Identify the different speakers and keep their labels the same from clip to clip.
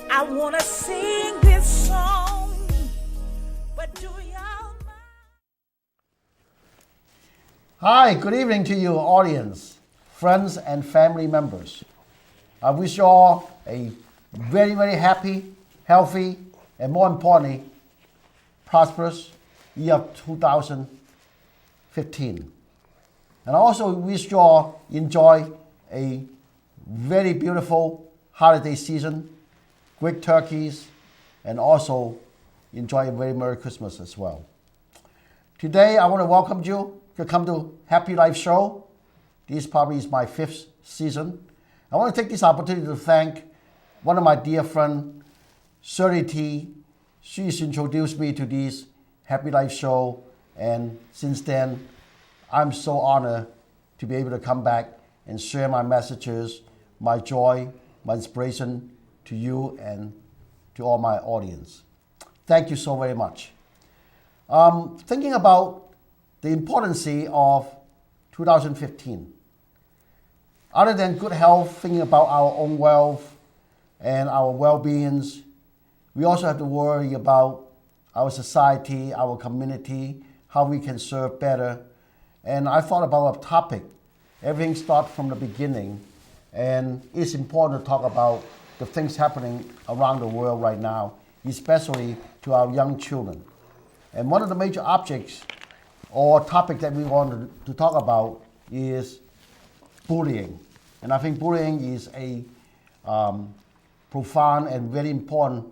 Speaker 1: I wanna sing this song, but do y'all mind?
Speaker 2: Hi, good evening to you, audience, friends, and family members. I wish you all a very, very happy, healthy, and more importantly, prosperous year of 2015. And I also wish you all enjoy a very beautiful holiday season, great turkeys, and also enjoy a very Merry Christmas as well. Today, I want to welcome you to come to Happy Life Show. This probably is my 5th season. I want to take this opportunity to thank one of my dear friends, Shirley T. She's introduced me to this Happy Life Show, and since then, I'm so honored to be able to come back and share my messages, my joy, my inspiration to you and to all my audience. Thank you so very much. Thinking about the importance of 2015. Other than good health, thinking about our own wealth and our well-beings, we also have to worry about our society, our community, how we can serve better. And I thought about a topic. Everything starts from the beginning, and it's important to talk about the things happening around the world right now, especially to our young children. And one of the major objects or topic that we want to talk about is bullying. And I think bullying is a profound and very important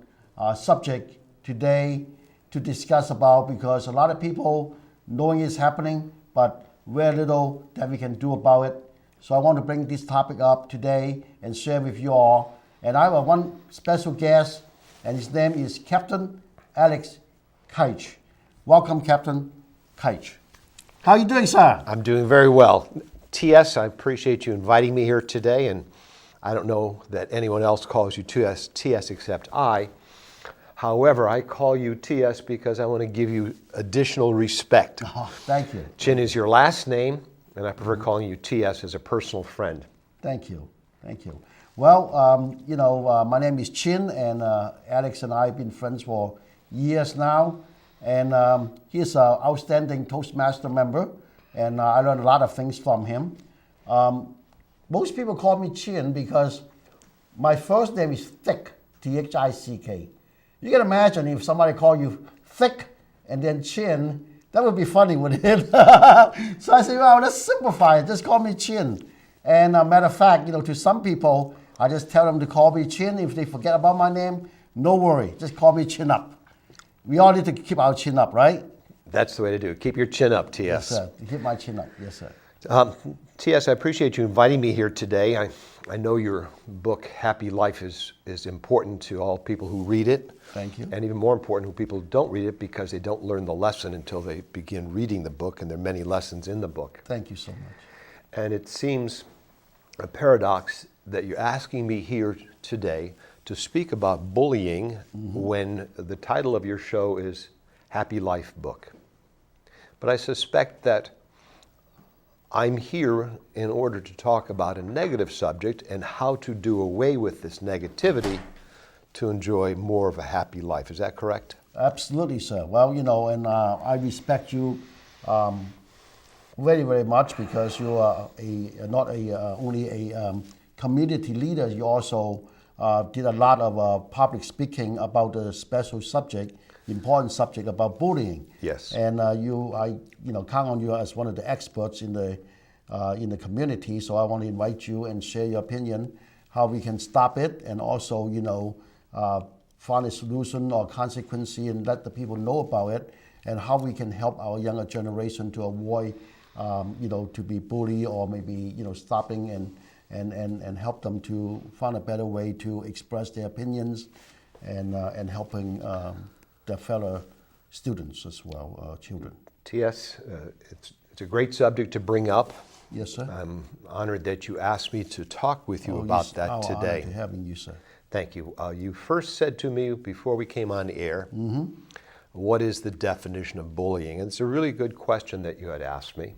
Speaker 2: subject today to discuss about, because a lot of people knowing it's happening, but very little that we can do about it. So I want to bring this topic up today and share with you all. And I have one special guest, and his name is Captain Alex Keich. Welcome, Captain Keich. How are you doing, sir?
Speaker 3: I'm doing very well. TS, I appreciate you inviting me here today, and I don't know that anyone else calls you TS except I. However, I call you TS because I want to give you additional respect.
Speaker 2: Oh, thank you.
Speaker 3: Chin is your last name, and I prefer calling you TS as a personal friend.
Speaker 2: Thank you. Thank you. Well, my name is Chin, and Alex and I have been friends for years now. And he's an outstanding Toastmaster member, and I learned a lot of things from him. Most people call me Chin because my first name is Thick, T-H-I-C-K. You can imagine if somebody called you Thick and then Chin, that would be funny, wouldn't it? So I said, well, let's simplify it. Just call me Chin. And matter of fact, to some people, I just tell them to call me Chin. If they forget about my name, no worry. Just call me Chin Up. We all need to keep our chin up, right?
Speaker 3: That's the way to do it. Keep your chin up, TS.
Speaker 2: Yes, sir. Keep my chin up. Yes, sir.
Speaker 3: TS, I appreciate you inviting me here today. I know your book, Happy Life, is important to all people who read it.
Speaker 2: Thank you.
Speaker 3: And even more important, who people don't read it because they don't learn the lesson until they begin reading the book, and there are many lessons in the book.
Speaker 2: Thank you so much.
Speaker 3: And it seems a paradox that you're asking me here today to speak about bullying when the title of your show is Happy Life Book. But I suspect that I'm here in order to talk about a negative subject and how to do away with this negativity to enjoy more of a happy life. Is that correct?
Speaker 2: Absolutely, sir. Well, and I respect you very, very much because you are not only a community leader, you also did a lot of public speaking about the special subject, important subject about bullying.
Speaker 3: Yes.
Speaker 2: And I count on you as one of the experts in the community. So I want to invite you and share your opinion how we can stop it, and also find a solution or consequence and let the people know about it, and how we can help our younger generation to avoid to be bullied, or maybe stopping and help them to find a better way to express their opinions, and helping their fellow students as well, children.
Speaker 3: T.S., it's a great subject to bring up.
Speaker 2: Yes, sir.
Speaker 3: I'm honored that you asked me to talk with you about that today.
Speaker 2: Honored to having you, sir.
Speaker 3: Thank you. You first said to me before we came on the air, what is the definition of bullying? And it's a really good question that you had asked me.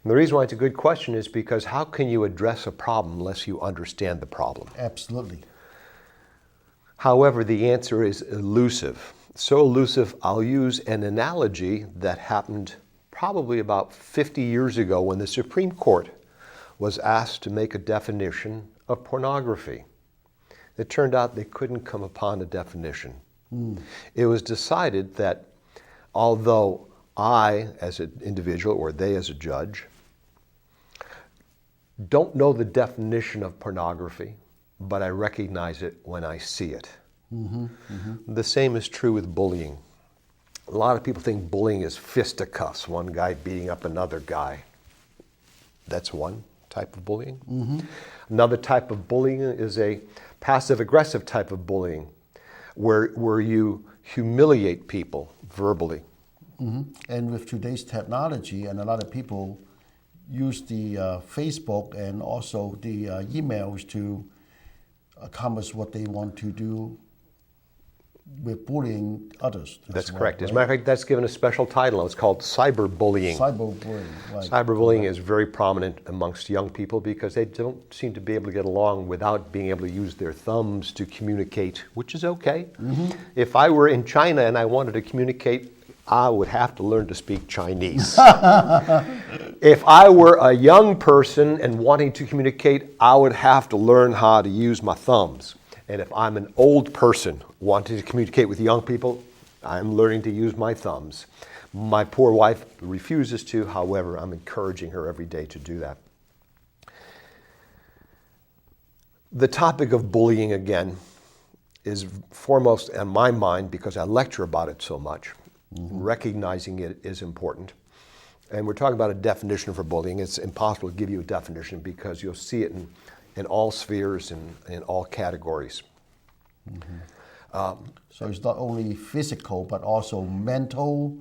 Speaker 3: And the reason why it's a good question is because how can you address a problem unless you understand the problem?
Speaker 2: Absolutely.
Speaker 3: However, the answer is elusive. So elusive, I'll use an analogy that happened probably about 50 years ago when the Supreme Court was asked to make a definition of pornography. It turned out they couldn't come upon a definition. It was decided that although I, as an individual, or they as a judge, don't know the definition of pornography, but I recognize it when I see it. The same is true with bullying. A lot of people think bullying is fisticuffs, one guy beating up another guy. That's one type of bullying. Another type of bullying is a passive-aggressive type of bullying, where you humiliate people verbally.
Speaker 2: And with today's technology, and a lot of people use the Facebook and also the emails to accomplish what they want to do with bullying others.
Speaker 3: That's correct. As a matter of fact, that's given a special title. It's called cyberbullying.
Speaker 2: Cyberbullying, right.
Speaker 3: Cyberbullying is very prominent amongst young people because they don't seem to be able to get along without being able to use their thumbs to communicate, which is okay. If I were in China and I wanted to communicate, I would have to learn to speak Chinese. If I were a young person and wanting to communicate, I would have to learn how to use my thumbs. And if I'm an old person wanting to communicate with young people, I'm learning to use my thumbs. My poor wife refuses to, however, I'm encouraging her every day to do that. The topic of bullying, again, is foremost on my mind because I lecture about it so much. Recognizing it is important. And we're talking about a definition for bullying. It's impossible to give you a definition because you'll see it in all spheres and in all categories.
Speaker 2: So it's not only physical, but also mental,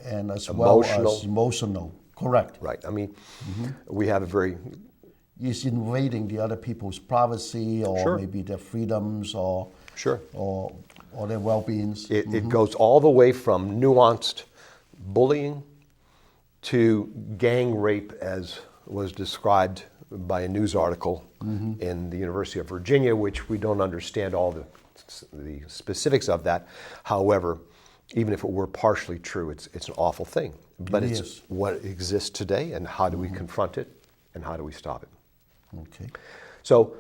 Speaker 2: and as well as emotional. Correct.
Speaker 3: Right. I mean, we have a very...
Speaker 2: It's invading the other people's privacy, or maybe their freedoms, or their well-beings.
Speaker 3: It goes all the way from nuanced bullying to gang rape, as was described by a news article in the University of Virginia, which we don't understand all the specifics of that. However, even if it were partially true, it's an awful thing. But it's what exists today, and how do we confront it, and how do we stop it?
Speaker 2: Okay.
Speaker 3: So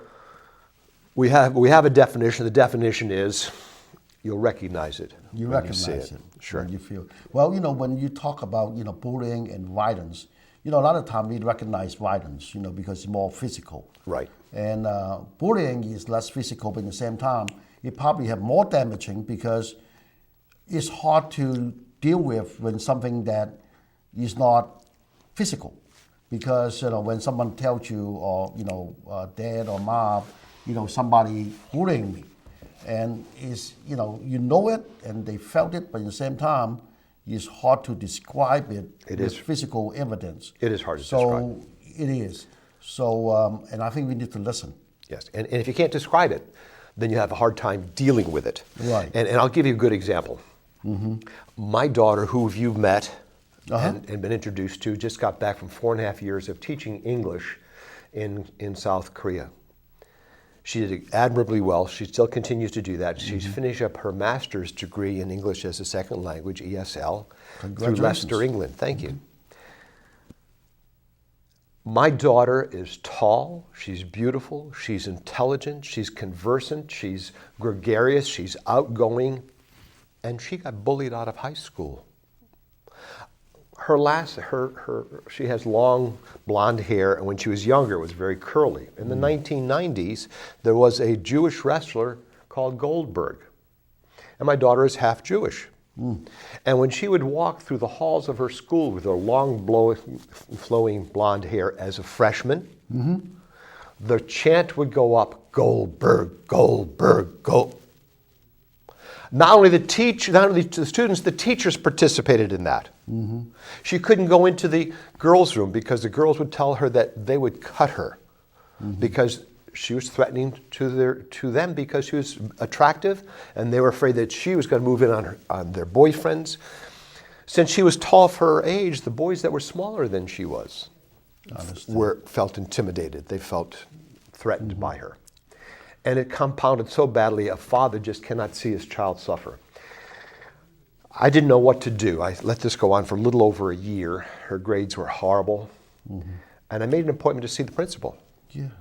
Speaker 3: we have a definition. The definition is, you'll recognize it.
Speaker 2: You recognize it.
Speaker 3: Sure.
Speaker 2: You feel well. When you talk about bullying and violence, a lot of time we recognize violence, because it's more physical.
Speaker 3: Right.
Speaker 2: And bullying is less physical, but at the same time, it probably have more damaging because it's hard to deal with when something that is not physical. Because when someone tells you, or dad or mom, somebody bullying me, and is you know it and they felt it, but at the same time, it's hard to describe it. With physical evidence.
Speaker 3: It is hard to describe.
Speaker 2: So it is. So and I think we need to listen.
Speaker 3: Yes, and if you can't describe it, then you have a hard time dealing with it.
Speaker 2: Right.
Speaker 3: And I'll give you a good example. My daughter, who you've met and been introduced to, just got back from 4.5 years of teaching English in South Korea. She did admirably well. She still continues to do that. She's finished up her master's degree in English as a second language, ESL, through Leicester, England. Thank you. My daughter is tall, she's beautiful, she's intelligent, she's conversant, she's gregarious, she's outgoing, and she got bullied out of high school. She has long blonde hair, and when she was younger, it was very curly. In the 1990s, there was a Jewish wrestler called Goldberg, and my daughter is half Jewish. And when she would walk through the halls of her school with her long, flowing blonde hair as a freshman, the chant would go up, Goldberg, Goldberg, Gold. Not only the students, the teachers participated in that. She couldn't go into the girls' room because the girls would tell her that they would cut her because she was threatening to them because she was attractive, and they were afraid that she was going to move in on their boyfriends. Since she was tall for her age, the boys that were smaller than she was felt intimidated. They felt threatened by her. And it compounded so badly, a father just cannot see his child suffer. I didn't know what to do. I let this go on for a little over a year. Her grades were horrible. And I made an appointment to see the principal.
Speaker 2: Yes.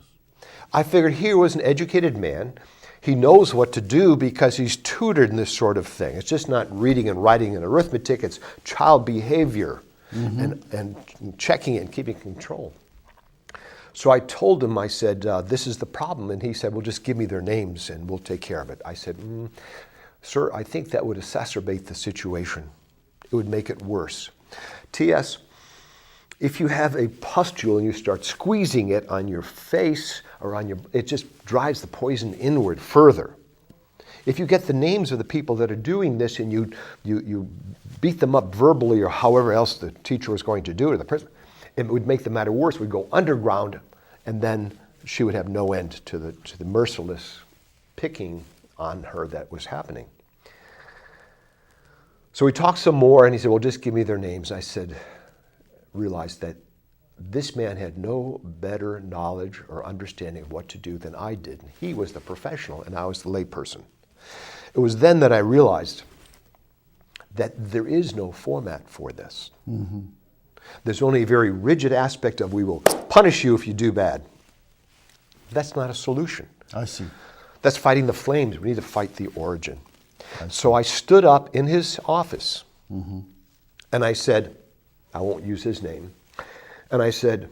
Speaker 3: I figured here was an educated man. He knows what to do because he's tutored in this sort of thing. It's just not reading and writing and arithmetic. It's child behavior and checking it and keeping control. So I told him, I said, this is the problem. And he said, well, just give me their names and we'll take care of it. I said, sir, I think that would exacerbate the situation. It would make it worse. T.S., if you have a pustule and you start squeezing it on your face or on it just drives the poison inward further. If you get the names of the people that are doing this and you beat them up verbally or however else the teacher was going to do it, or the principal, it would make the matter worse. We'd go underground, and then she would have no end to the merciless picking on her that was happening. So we talked some more, and he said, well, just give me their names. I said, realized that this man had no better knowledge or understanding of what to do than I did. He was the professional, and I was the layperson. It was then that I realized that there is no format for this. There's only a very rigid aspect of we will punish you if you do bad. That's not a solution.
Speaker 2: I see.
Speaker 3: That's fighting the flames. We need to fight the origin. So I stood up in his office and I said, I won't use his name, and I said,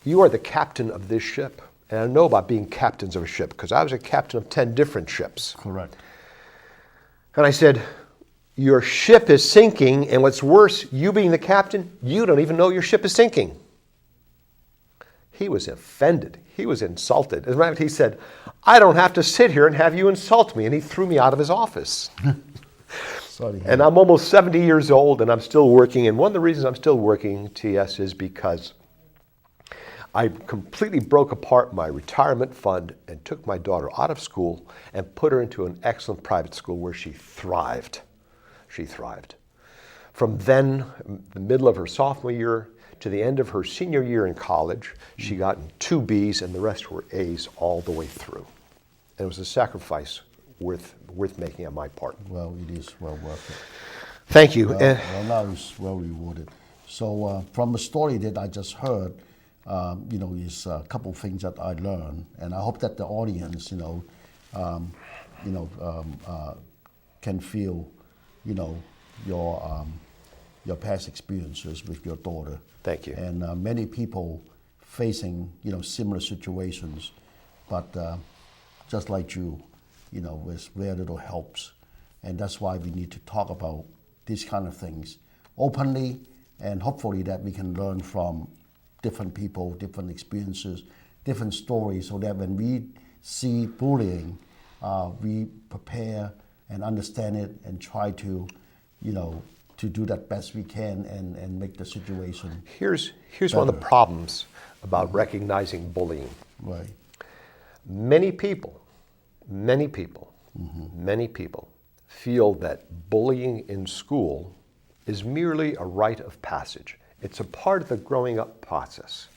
Speaker 3: you are the captain of this ship. And I know about being captains of a ship because I was a captain of 10 different ships.
Speaker 2: Correct.
Speaker 3: And I said, your ship is sinking, and what's worse, you being the captain, you don't even know your ship is sinking. He was offended. He was insulted. As a matter of fact, he said, I don't have to sit here and have you insult me. And he threw me out of his office. And I'm almost 70 years old, and I'm still working. And one of the reasons I'm still working, T.S., is because I completely broke apart my retirement fund and took my daughter out of school and put her into an excellent private school where she thrived. She thrived. From then, the middle of her sophomore year to the end of her senior year in college, she got 2 B's and the rest were A's all the way through. And it was a sacrifice worth making on my part.
Speaker 2: Well, it is well worth it.
Speaker 3: Thank you.
Speaker 2: Well, now it's well rewarded. So from the story that I just heard, is a couple things that I learned, and I hope that the audience, can feel, your past experiences with your daughter.
Speaker 3: Thank you.
Speaker 2: And many people facing, similar situations, but just like you, with very little helps, and that's why we need to talk about these kind of things openly, and hopefully that we can learn from different people, different experiences, different stories, so that when we see bullying, we prepare and understand it and try to, to do that best we can and make the situation.
Speaker 3: Here's one of the problems about recognizing bullying.
Speaker 2: Right.
Speaker 3: Many people feel that bullying in school is merely a rite of passage. It's a part of the growing up process.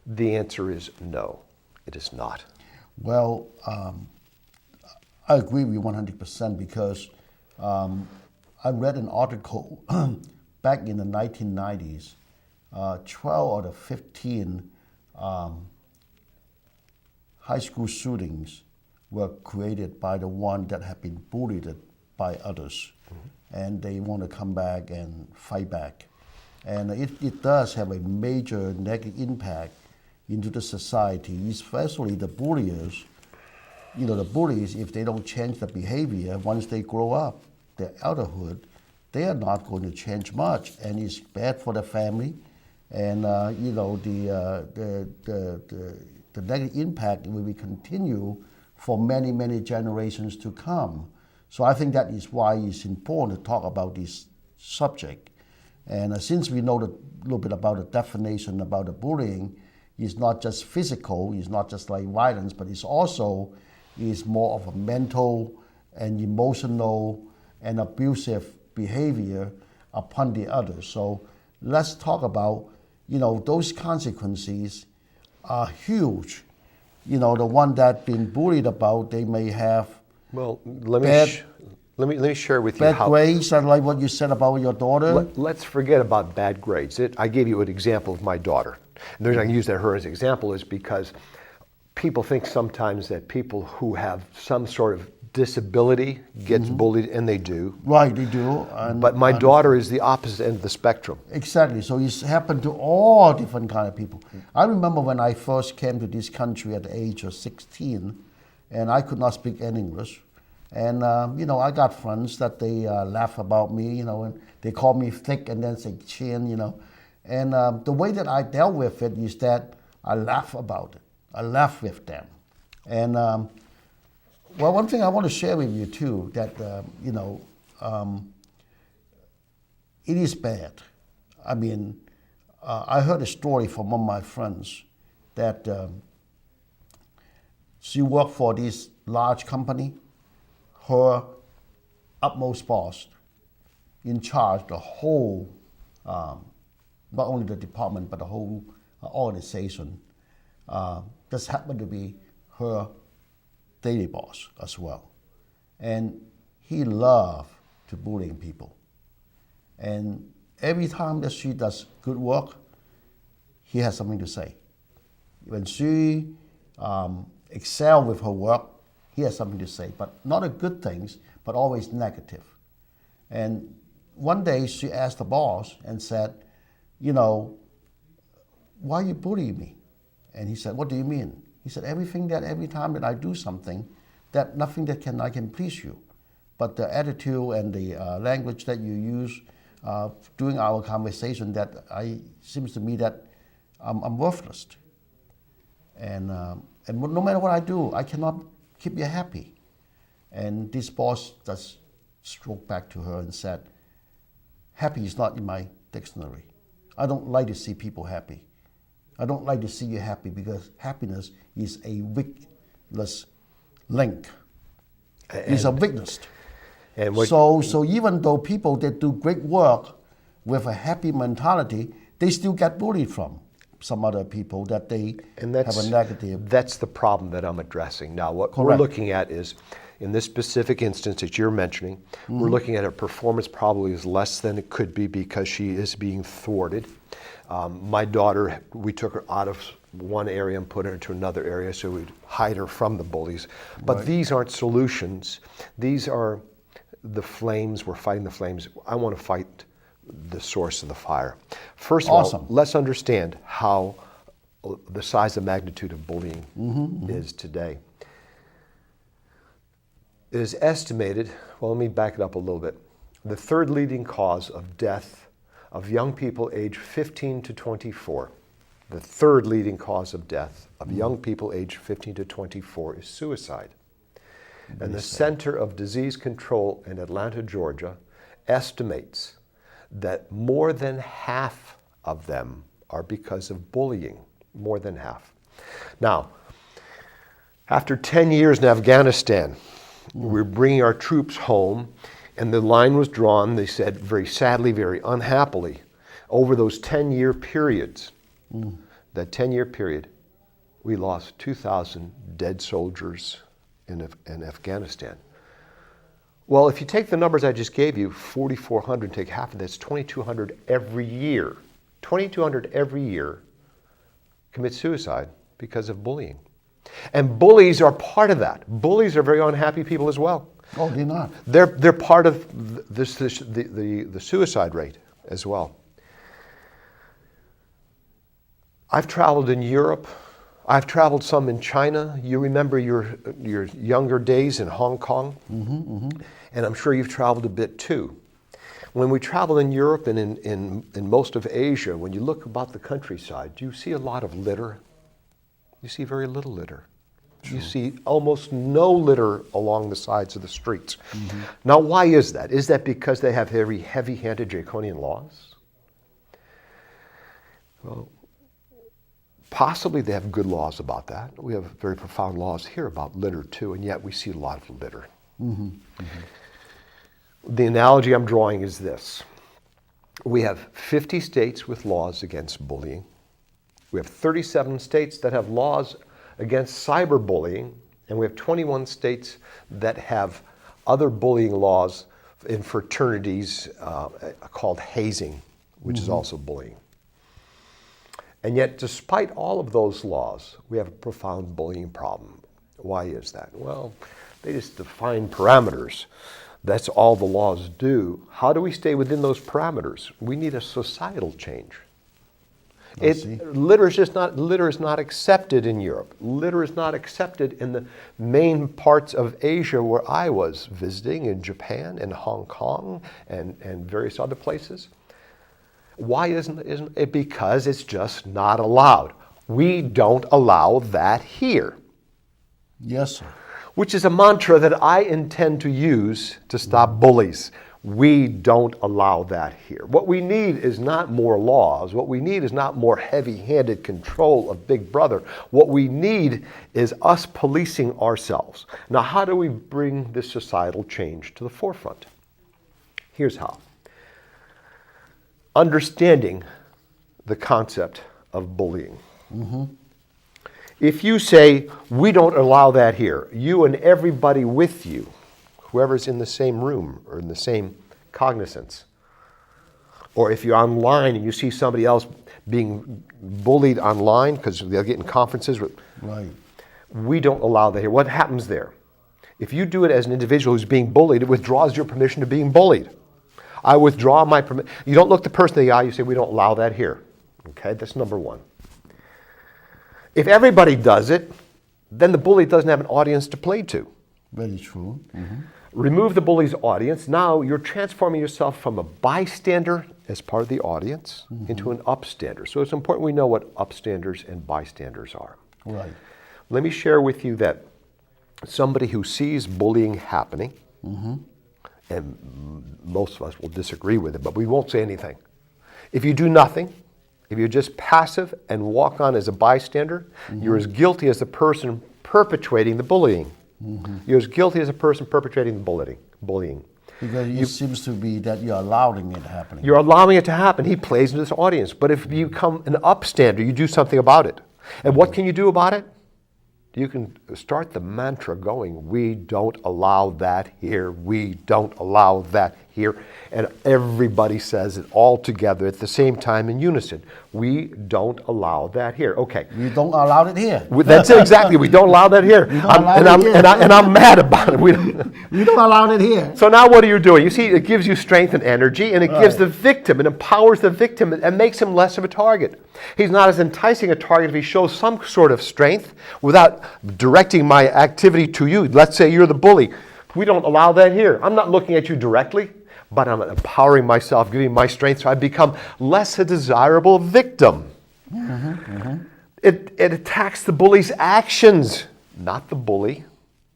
Speaker 3: The answer is no, it is not.
Speaker 2: Well, I agree with you 100% because I read an article back in the 1990s, 12 out of 15 high school shootings were created by the one that have been bullied by others. And they want to come back and fight back. And it does have a major negative impact into the society, especially the bullies. The bullies, if they don't change the behavior, once they grow up, their adulthood, they are not going to change much, and it's bad for the family. And the negative impact will be continue for many, many generations to come. So I think that is why it's important to talk about this subject. And since we know a little bit about the definition about the bullying, it's not just physical, it's not just like violence, but it's also is more of a mental and emotional and abusive behavior upon the others. So let's talk about those consequences are huge. The one that been bullied about, they may have
Speaker 3: Well, let
Speaker 2: bad
Speaker 3: me share with you how.
Speaker 2: grades, like what you said about your daughter.
Speaker 3: Let's forget about bad grades. I gave you an example of my daughter. And the reason I use her as an example is because people think sometimes that people who have some sort of disability gets bullied, and they do.
Speaker 2: Right, they do.
Speaker 3: But my daughter is the opposite end of the spectrum.
Speaker 2: Exactly. So it's happened to all different kind of people. I remember when I first came to this country at the age of 16, and I could not speak any English. And, I got friends that they laugh about me, and they call me thick and then say chin, And the way that I dealt with it is that I laugh about it. I laugh with them. And, one thing I want to share with you too, that, it is bad. I mean, I heard a story from one of my friends that she worked for this large company. Her utmost boss in charge the whole, not only the department, but the whole organization, just happened to be her daily boss as well. And he loved to bullying people. And every time that she does good work, he has something to say. When she excels with her work, he has something to say, but not the good things, but always negative. And one day she asked the boss and said, why you bullying me? And he said, what do you mean? He said, every time that I do something, that nothing that I can please you. But the attitude and the language that you use during our conversation, that seems to me that I'm worthless. And no matter what I do, I cannot keep you happy. And this boss just stroked back to her and said, happy is not in my dictionary. I don't like to see people happy. I don't like to see you happy because happiness is a weakness link. It's a weakness.
Speaker 3: And
Speaker 2: so even though people that do great work with a happy mentality, they still get bullied from some other people that they have a negative.
Speaker 3: That's the problem that I'm addressing. Now, what
Speaker 2: Correct.
Speaker 3: we're looking at is, in this specific instance that you're mentioning, we're looking at her performance probably is less than it could be because she is being thwarted. My daughter, we took her out of one area and put her into another area so we'd hide her from the bullies. But
Speaker 2: Right.
Speaker 3: These aren't solutions. These are the flames. We're fighting the flames. I want to fight the source of the fire. First of all, let's understand how the size and magnitude of bullying is today. It is estimated, well, let me back it up a little bit. The third leading cause of death of young people aged 15 to 24, the third leading cause of death of young people aged 15 to 24 is suicide. And the Center of Disease Control in Atlanta, Georgia, estimates that more than half of them are because of bullying, more than half. Now, after 10 years in Afghanistan, we're bringing our troops home, and the line was drawn, they said, very sadly, very unhappily, over those 10-year periods, that 10-year period, we lost 2,000 dead soldiers in Afghanistan. Well, if you take the numbers I just gave you, 4,400, take half of that's 2,200 every year. 2,200 every year commit suicide because of bullying. And bullies are part of that. Bullies are very unhappy people as well.
Speaker 2: Oh, they're not.
Speaker 3: They're part of the suicide rate as well. I've traveled in Europe. I've traveled some in China. You remember your younger days in Hong Kong? And I'm sure you've traveled a bit too. When we travel in Europe and in most of Asia, when you look about the countryside, do you see a lot of litter? You see very little litter. True. You see almost no litter along the sides of the streets. Now, why is that? Is that because they have very heavy-handed draconian laws? Well, possibly they have good laws about that. We have very profound laws here about litter too, and yet we see a lot of litter. The analogy I'm drawing is this. We have 50 states with laws against bullying. We have 37 states that have laws against cyberbullying, and we have 21 states that have other bullying laws in fraternities called hazing, which is also bullying. And yet, despite all of those laws, we have a profound bullying problem. Why is that? Well, they just define parameters. That's all the laws do. How do we stay within those parameters? We need a societal change. Litter is not accepted in Europe. Litter is not accepted in the main parts of Asia where I was visiting, in Japan and Hong Kong and various other places. Why isn't it? Because it's just not allowed. We don't allow that here.
Speaker 2: Yes, sir.
Speaker 3: Which is a mantra that I intend to use to stop bullies. We don't allow that here. What we need is not more laws. What we need is not more heavy-handed control of Big Brother. What we need is us policing ourselves. Now, how do we bring this societal change to the forefront? Here's how. Understanding the concept of bullying. If you say, we don't allow that here, you and everybody with you, whoever's in the same room or in the same cognizance, or if you're online and you see somebody else being bullied online because they'll get in conferences,
Speaker 2: Right.
Speaker 3: we don't allow that here. What happens there? If you do it as an individual who's being bullied, it withdraws your permission to being bullied. I withdraw my permission. You don't look the person in the eye, you say, we don't allow that here. Okay, that's number one. If everybody does it, then the bully doesn't have an audience to play to.
Speaker 2: Very true.
Speaker 3: Remove the bully's audience. Now you're transforming yourself from a bystander as part of the audience into an upstander. So it's important we know what upstanders and bystanders are.
Speaker 2: Right.
Speaker 3: Let me share with you that somebody who sees bullying happening, and most of us will disagree with it, but we won't say anything. If you do nothing, if you're just passive and walk on as a bystander, you're as guilty as the person perpetrating the bullying. You're as guilty as a person perpetrating the bullying.
Speaker 2: Because it seems to be that you're allowing it happening.
Speaker 3: You're allowing it to happen. He plays into this audience. But if you become an upstander, you do something about it. And what can you do about it? You can start the mantra going, we don't allow that here, we don't allow that here. And everybody says it all together at the same time in unison. We don't allow that here. Okay.
Speaker 2: We don't allow it here.
Speaker 3: That's it, exactly. We don't allow that here. And I'm mad about it. We
Speaker 2: don't allow it here.
Speaker 3: So now what are you doing? You see, it gives you strength and energy, and it gives the victim, it empowers the victim, and makes him less of a target. He's not as enticing a target if he shows some sort of strength without directing my activity to you. Let's say you're the bully. We don't allow that here. I'm not looking at you directly, but I'm empowering myself, giving my strength, so I become less a desirable victim. It attacks the bully's actions, not the bully.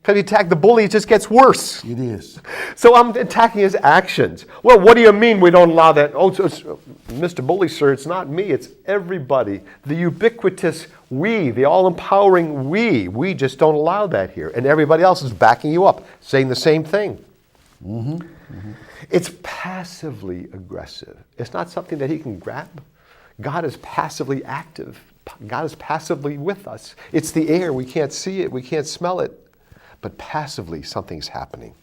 Speaker 3: Because you attack the bully, it just gets worse.
Speaker 2: It is.
Speaker 3: So I'm attacking his actions. Well, what do you mean we don't allow that? Oh, it's Mr. Bully, sir, it's not me, it's everybody. The ubiquitous we, the all-empowering we. We just don't allow that here. And everybody else is backing you up, saying the same thing. It's passively aggressive. It's not something that he can grab. God is passively active. God is passively with us. It's the air. We can't see it. We can't smell it. But passively, something's happening.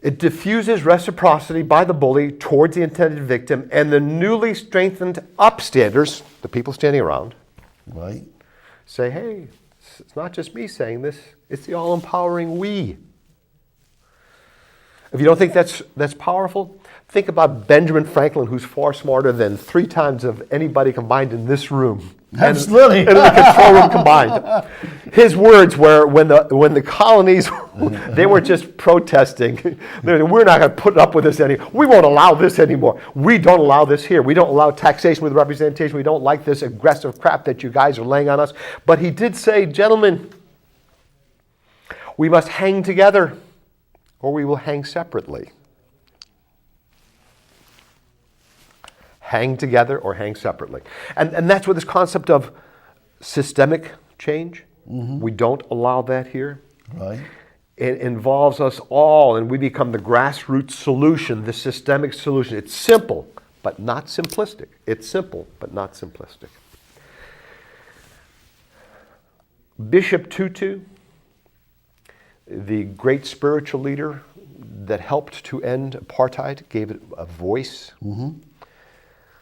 Speaker 3: It diffuses reciprocity by the bully towards the intended victim, and the newly strengthened upstanders, the people standing around,
Speaker 2: Right.
Speaker 3: say, hey, it's not just me saying this, it's the all-empowering we. If you don't think that's powerful, think about Benjamin Franklin, who's far smarter than 3 times of anybody combined in this room.
Speaker 2: Absolutely.
Speaker 3: And in the control room combined. His words were, when the colonies, they were just protesting. We're not going to put up with this anymore. We won't allow this anymore. We don't allow this here. We don't allow taxation with representation. We don't like this aggressive crap that you guys are laying on us. But he did say, gentlemen, we must hang together, or we will hang separately. Hang together or hang separately. And that's what this concept of systemic change, we don't allow that here.
Speaker 2: Right.
Speaker 3: It involves us all, and we become the grassroots solution, the systemic solution. It's simple, but not simplistic. It's simple, but not simplistic. Bishop Tutu, the great spiritual leader that helped to end apartheid, gave it a voice,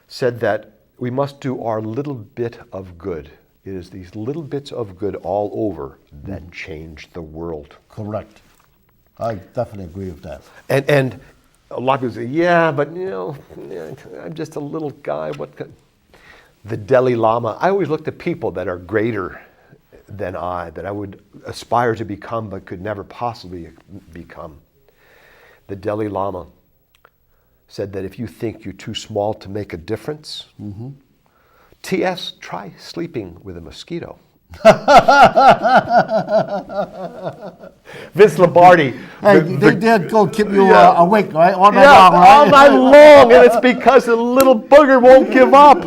Speaker 3: said that we must do our little bit of good. It is these little bits of good all over that change the world.
Speaker 2: Correct. I definitely agree with that.
Speaker 3: And a lot of people say, yeah, but I'm just a little guy. The Dalai Lama, I always look at people that are greater than I, that I would aspire to become but could never possibly become. The Dalai Lama said that if you think you're too small to make a difference, T.S., try sleeping with a mosquito. Vince Lombardi.
Speaker 2: Hey, they did go keep you awake, right? All night long, right?
Speaker 3: All night long, and it's because the little booger won't give up.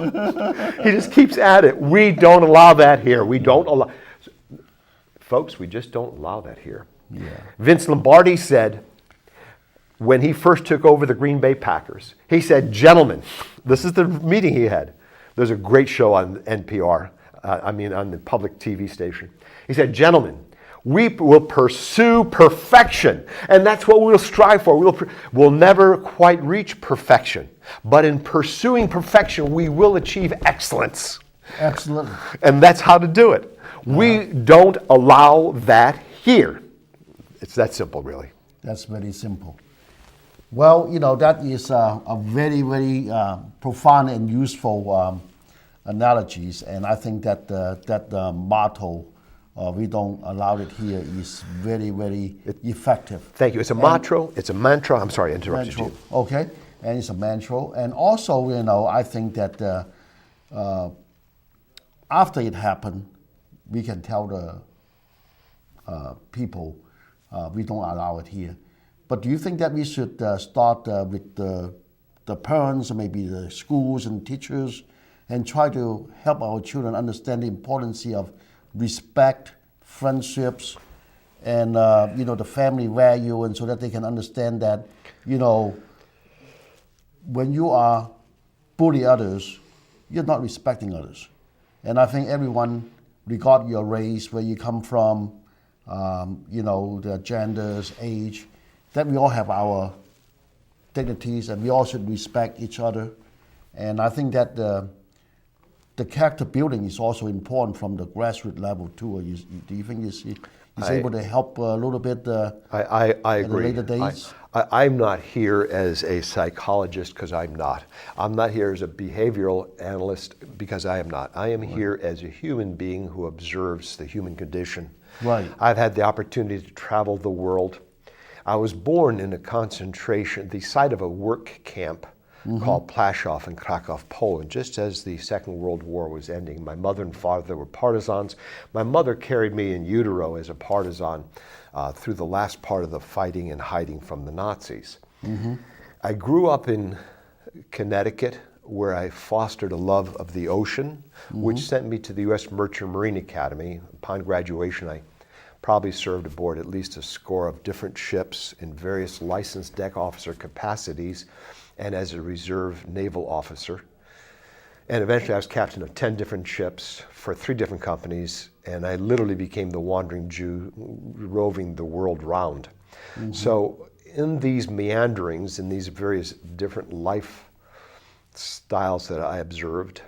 Speaker 3: He just keeps at it. We don't allow that here. We don't allow... Folks, we just don't allow that here.
Speaker 2: Yeah.
Speaker 3: Vince Lombardi said, when he first took over the Green Bay Packers, he said, gentlemen, this is the meeting he had. There's a great show on NPR, on the public TV station. He said, gentlemen, we will pursue perfection, and that's what we'll strive for. We'll never quite reach perfection, but in pursuing perfection, we will achieve excellence.
Speaker 2: Excellent.
Speaker 3: And that's how to do it. We don't allow that here. It's that simple, really.
Speaker 2: That's very simple. Well, that is a very, very profound and useful analogies, and I think that that motto, we don't allow it here, is very, very effective.
Speaker 3: Thank you. It's a mantra. It's a mantra. I'm sorry, I interrupted you.
Speaker 2: Okay, and it's a mantra. And also, I think that after it happened, we can tell the people we don't allow it here. But do you think that we should start with the parents, or maybe the schools and teachers, and try to help our children understand the importance of respect, friendships, and the family value, and so that they can understand that when you are bully others, you're not respecting others. And I think everyone, regardless of your race, where you come from, the genders, age, that we all have our dignities, and we all should respect each other. And I think that the character building is also important from the grassroots level too. Do you think it's able to help a little bit
Speaker 3: I agree.
Speaker 2: in the later days?
Speaker 3: I'm not here as a psychologist because I'm not. I'm not here as a behavioral analyst because I am not. I am here as a human being who observes the human condition.
Speaker 2: Right.
Speaker 3: I've had the opportunity to travel the world. I was born in the site of a work camp called Plaszow in Krakow, Poland, just as the Second World War was ending. My mother and father were partisans. My mother carried me in utero as a partisan through the last part of the fighting and hiding from the Nazis. I grew up in Connecticut, where I fostered a love of the ocean, which sent me to the U.S. Merchant Marine Academy. Upon graduation, I probably served aboard at least a score of different ships in various licensed deck officer capacities, and as a reserve naval officer. And eventually I was captain of 10 different ships for 3 different companies, and I literally became the wandering Jew roving the world round. So in these meanderings, in these various different life styles that I observed,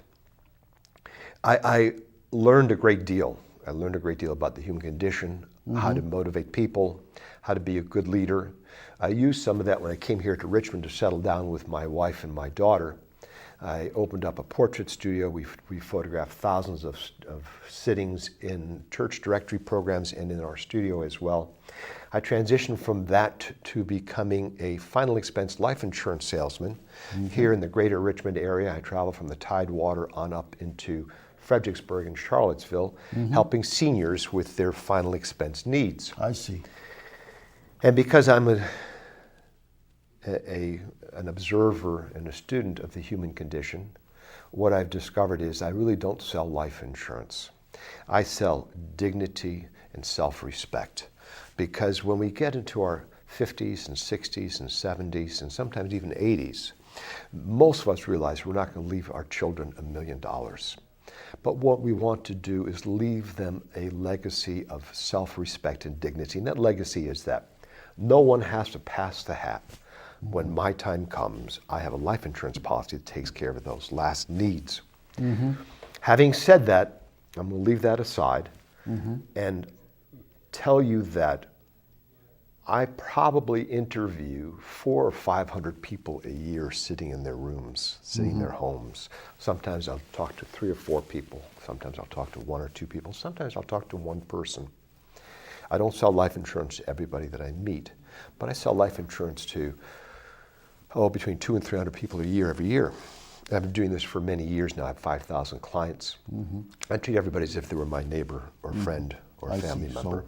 Speaker 3: I learned a great deal. I learned a great deal about the human condition, how to motivate people, how to be a good leader. I used some of that when I came here to Richmond to settle down with my wife and my daughter. I opened up a portrait studio. We photographed thousands of sittings in church directory programs and in our studio as well. I transitioned from that to becoming a final expense life insurance salesman here in the greater Richmond area. I traveled from the Tidewater on up into Fredericksburg and Charlottesville, helping seniors with their final expense needs.
Speaker 2: I see.
Speaker 3: And because I'm an observer and a student of the human condition, what I've discovered is I really don't sell life insurance. I sell dignity and self-respect. Because when we get into our 50s and 60s and 70s and sometimes even 80s, most of us realize we're not going to leave our children $1 million. But what we want to do is leave them a legacy of self-respect and dignity. And that legacy is that no one has to pass the hat. When my time comes, I have a life insurance policy that takes care of those last needs. Having said that, I'm going to leave that aside and tell you that I probably interview 400 or 500 people a year sitting in their rooms, sitting in their homes. Sometimes I'll talk to 3 or 4 people. Sometimes I'll talk to 1 or 2 people. Sometimes I'll talk to one person. I don't sell life insurance to everybody that I meet, but I sell life insurance to, between 200 and 300 people a year every year. And I've been doing this for many years now. I have 5,000 clients. I treat everybody as if they were my neighbor or friend or family member.
Speaker 2: So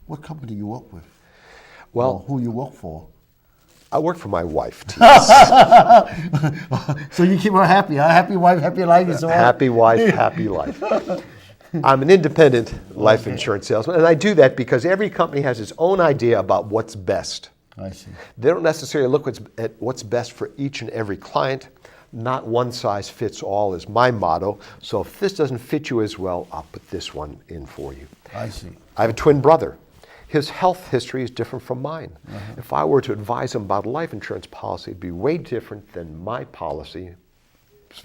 Speaker 2: what company you work with?
Speaker 3: Well,
Speaker 2: or who you work for?
Speaker 3: I work for my wife, T.
Speaker 2: So you keep her happy, huh? Happy wife, happy life is all.
Speaker 3: Happy wife, happy life. I'm an independent life insurance salesman, and I do that because every company has its own idea about what's best.
Speaker 2: I see.
Speaker 3: They don't necessarily look at what's best for each and every client. Not one size fits all is my motto. So if this doesn't fit you as well, I'll put this one in for you.
Speaker 2: I see.
Speaker 3: I have a twin brother. His health history is different from mine. If I were to advise him about a life insurance policy, it'd be way different than my policy.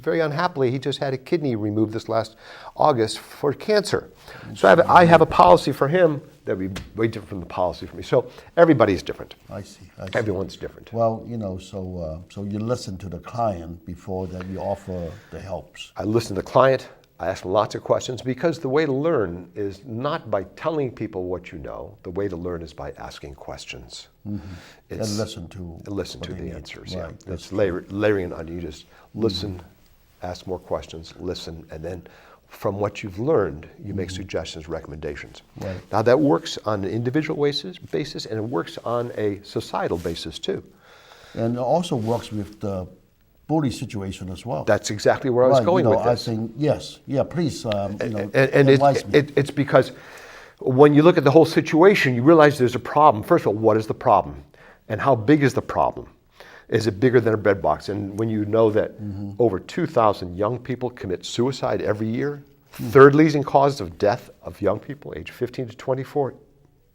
Speaker 3: Very unhappily, he just had a kidney removed this last August for cancer. So I have a policy for him that would be way different from the policy for me. So everybody's different.
Speaker 2: I see.
Speaker 3: Everyone's different.
Speaker 2: Well, so you listen to the client before that you offer the helps.
Speaker 3: I listen to the client. I ask them lots of questions because the way to learn is not by telling people what you know. The way to learn is by asking questions.
Speaker 2: And listen to
Speaker 3: the answers.
Speaker 2: Right.
Speaker 3: Yeah, that's layering on. You just listen, ask more questions, listen, and then from what you've learned, you make suggestions, recommendations.
Speaker 2: Right.
Speaker 3: Now that works on an individual basis, and it works on a societal basis too.
Speaker 2: And it also works with the bully situation as well.
Speaker 3: That's exactly where I was going with this.
Speaker 2: I think, yes. Yeah, please,
Speaker 3: And
Speaker 2: advise me.
Speaker 3: it's because when you look at the whole situation, you realize there's a problem. First of all, what is the problem? And how big is the problem? Is it bigger than a bread box? And when you know that over 2,000 young people commit suicide every year, third leading cause of death of young people, age 15 to 24,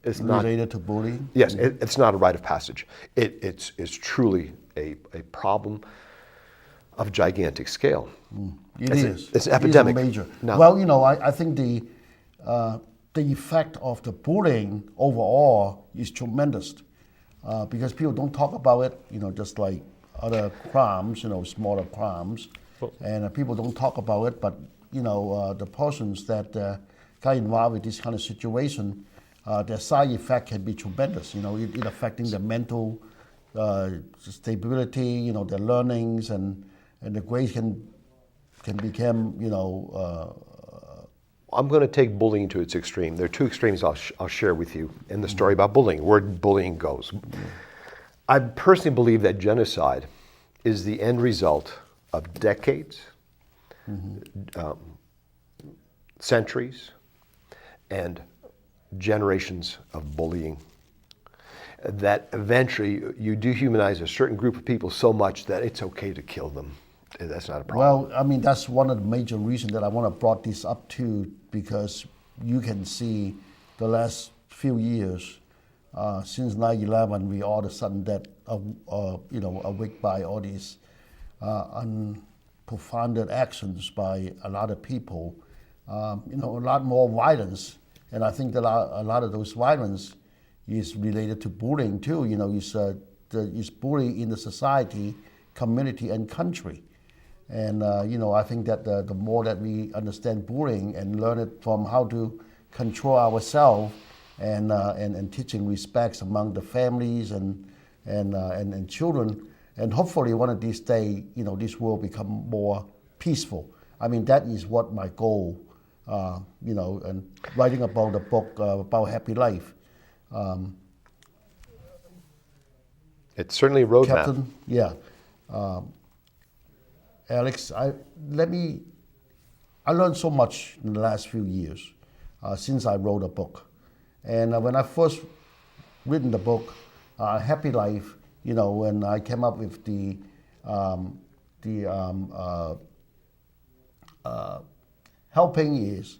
Speaker 3: is not
Speaker 2: related to bullying?
Speaker 3: Yes, it's not a rite of passage. It's truly a problem of gigantic scale. It's an epidemic.
Speaker 2: It is major.
Speaker 3: No.
Speaker 2: Well, I think the effect of the bullying overall is tremendous because people don't talk about it, just like other crimes, smaller crimes. And people don't talk about it, but, the persons that got involved with this kind of situation, their side effect can be tremendous, it affecting their mental stability, their learnings, and the grades can become,
Speaker 3: I'm going to take bullying to its extreme. There are 2 extremes I'll share with you in the story about bullying, where bullying goes. I personally believe that genocide is the end result of decades, centuries, and generations of bullying. That eventually you dehumanize a certain group of people so much that it's okay to kill them. That's not a problem.
Speaker 2: Well, that's one of the major reasons that I want to brought this up too, because you can see the last few years since 9/11, we all of a sudden that awake by all these unprofounded actions by a lot of people. A lot more violence, and I think that a lot of those violence is related to bullying too. Is bullying in the society, community, and country. And I think that the more that we understand bullying and learn it from how to control ourselves and teaching respects among the families and children, and hopefully one of these days, this will become more peaceful. I mean, that is what my goal, and writing about the book about happy life.
Speaker 3: It's certainly a roadmap.
Speaker 2: Captain, yeah. Alex, I learned so much in the last few years since I wrote a book. And when I first written the book, Happy Life, when I came up with the helping is,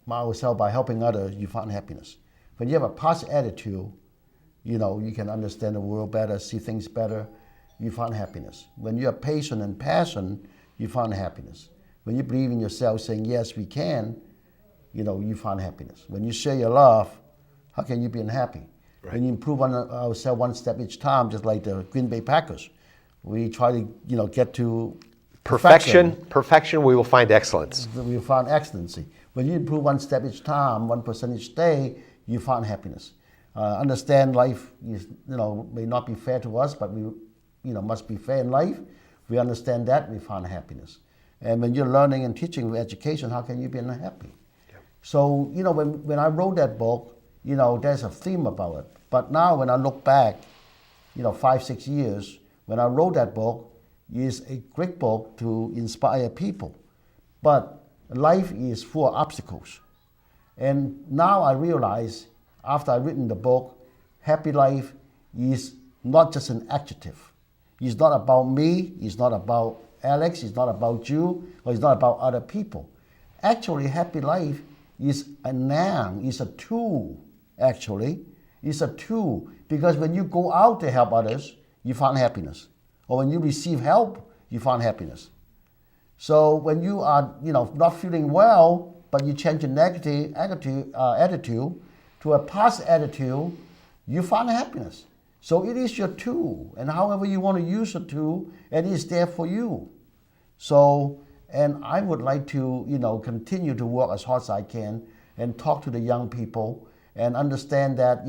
Speaker 2: myself by helping others, you find happiness. When you have a positive attitude, you can understand the world better, see things better, you find happiness. When you have patience and passion, you find happiness. When you believe in yourself, saying, yes, we can, you find happiness. When you share your love, how can you be unhappy? Right. When you improve on ourselves one step each time, just like the Green Bay Packers, we try to, get to
Speaker 3: Perfection, we will find excellence.
Speaker 2: We will find excellency. When you improve one step each time, 1% each day, you find happiness. Understand life is, may not be fair to us, but we, must be fair in life. We understand that, we find happiness. And when you're learning and teaching with education, how can you be unhappy? Yep. So, when I wrote that book, there's a theme about it. But now when I look back, 5-6 years, when I wrote that book, it's a great book to inspire people. But life is full of obstacles. And now I realize, after I've written the book, happy life is not just an adjective. It's not about me, it's not about Alex, it's not about you, or it's not about other people. Actually, happy life is a noun, it's a tool, actually. It's a tool, because when you go out to help others, you find happiness. Or when you receive help, you find happiness. So when you are, not feeling well, but you change your negative attitude to a positive attitude, you find happiness. So it is your tool, and however you want to use the tool, it is there for you. So, and I would like to, continue to work as hard as I can and talk to the young people and understand that,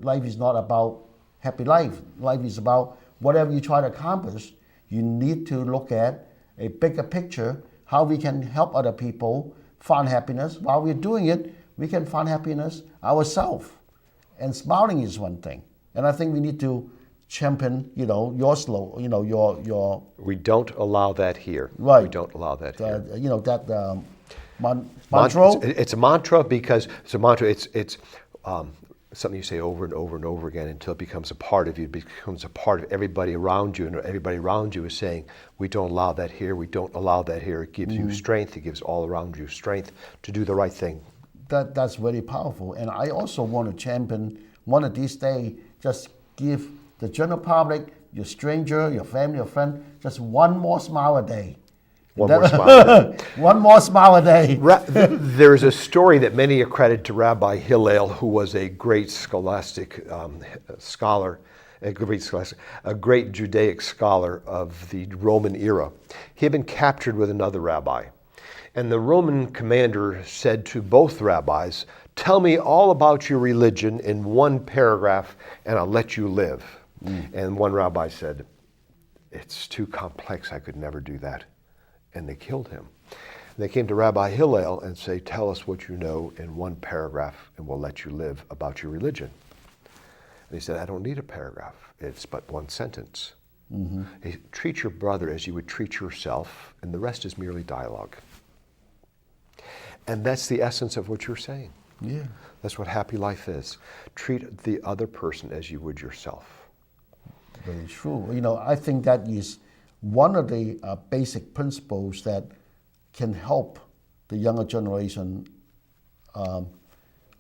Speaker 2: life is not about happy life. Life is about whatever you try to accomplish, you need to look at a bigger picture, how we can help other people find happiness. While we're doing it, we can find happiness ourselves. And smiling is one thing. And I think we need to champion, your slow, your. We
Speaker 3: don't allow that here.
Speaker 2: Right.
Speaker 3: We don't allow that here.
Speaker 2: Mantra.
Speaker 3: It's a mantra because it's a mantra. It's something you say over and over and over again until it becomes a part of you. It becomes a part of everybody around you, and everybody around you is saying, we don't allow that here. We don't allow that here. It gives you strength. It gives all around you strength to do the right thing.
Speaker 2: That's very powerful. And I also want to champion, one of these days, just give the general public, your stranger, your family, your friend, just one more smile a day.
Speaker 3: One more smile a day.
Speaker 2: One more smile a day.
Speaker 3: There's a story that many accredit to Rabbi Hillel, who was a great scholastic scholar, a great Judaic scholar of the Roman era. He had been captured with another rabbi. And the Roman commander said to both rabbis, tell me all about your religion in one paragraph and I'll let you live. And one rabbi said, it's too complex, I could never do that. And they killed him. And they came to Rabbi Hillel and say, tell us what you know in one paragraph and we'll let you live about your religion. And he said, I don't need a paragraph. It's but one sentence. He, treat your brother as you would treat yourself, and the rest is merely dialogue. And that's the essence of what you're saying.
Speaker 2: Yeah.
Speaker 3: That's what happy life is. Treat the other person as you would yourself.
Speaker 2: Very true. I think that is one of the basic principles that can help the younger generation a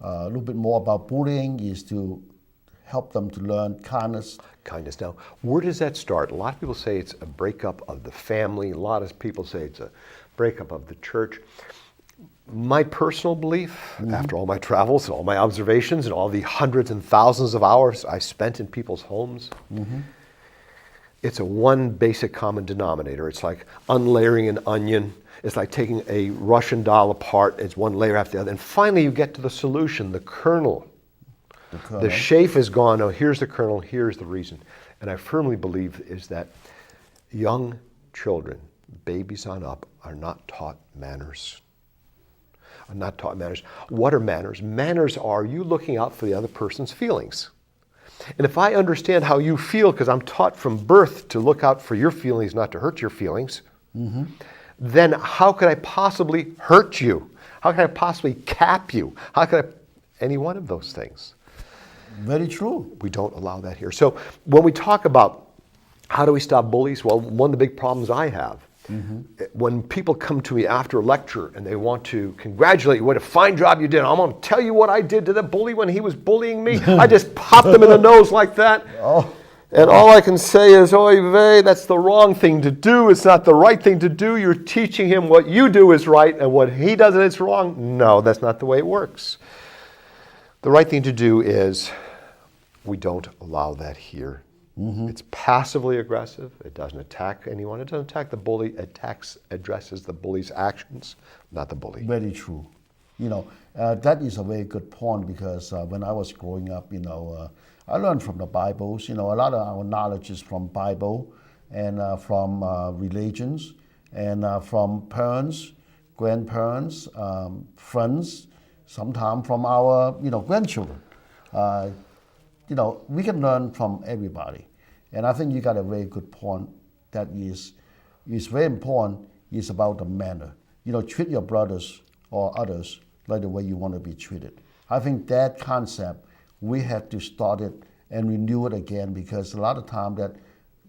Speaker 2: little bit more about bullying, is to help them to learn kindness.
Speaker 3: Kindness. Now, where does that start? A lot of people say it's a breakup of the family. A lot of people say it's a breakup of the church. My personal belief, after all my travels and all my observations and all the hundreds and thousands of hours I spent in people's homes, it's a one basic common denominator. It's like unlayering an onion. It's like taking a Russian doll apart. It's one layer after the other. And finally you get to the solution, the kernel. The chaff is gone. Oh, here's the kernel. Here's the reason. And I firmly believe is that young children, babies on up, are not taught manners. Are not taught manners. What are manners? Manners are you looking out for the other person's feelings. And if I understand how you feel, because I'm taught from birth to look out for your feelings, not to hurt your feelings, then how could I possibly hurt you? How can I possibly cap you? How can I, any one of those things?
Speaker 2: Very true.
Speaker 3: We don't allow that here. So when we talk about how do we stop bullies, well, one of the big problems I have, when people come to me after a lecture and they want to congratulate you, what a fine job you did. I'm going to tell you what I did to the bully when he was bullying me. I just popped him in the nose like that.
Speaker 2: Oh.
Speaker 3: And all I can say is, oy vey, that's the wrong thing to do. It's not the right thing to do. You're teaching him what you do is right and what he does is wrong. No, that's not the way it works. The right thing to do is we don't allow that here. It's passively aggressive. It doesn't attack anyone. It doesn't attack the bully. It addresses the bully's actions, not the bully.
Speaker 2: Very true. That is a very good point because when I was growing up, I learned from the Bibles. A lot of our knowledge is from Bible and from religions and from parents, grandparents, friends, sometimes from our grandchildren. We can learn from everybody. And I think you got a very good point that is very important, is about the manner. Treat your brothers or others like the way you want to be treated. I think that concept, we have to start it and renew it again because a lot of time that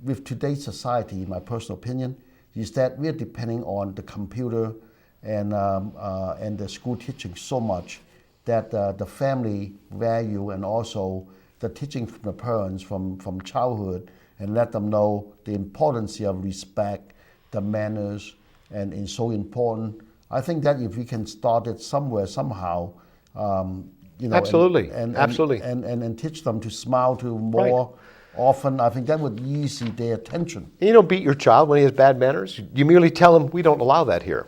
Speaker 2: with today's society, in my personal opinion, is that we're depending on the computer and the school teaching so much that the family value and also the teaching from the parents from childhood and let them know the importance of respect, the manners, and it's so important. I think that if we can start it somewhere, somehow,
Speaker 3: Absolutely.
Speaker 2: Absolutely. And teach them to smile to more often, I think that would ease their attention.
Speaker 3: You don't beat your child when he has bad manners. You merely tell him, we don't allow that here.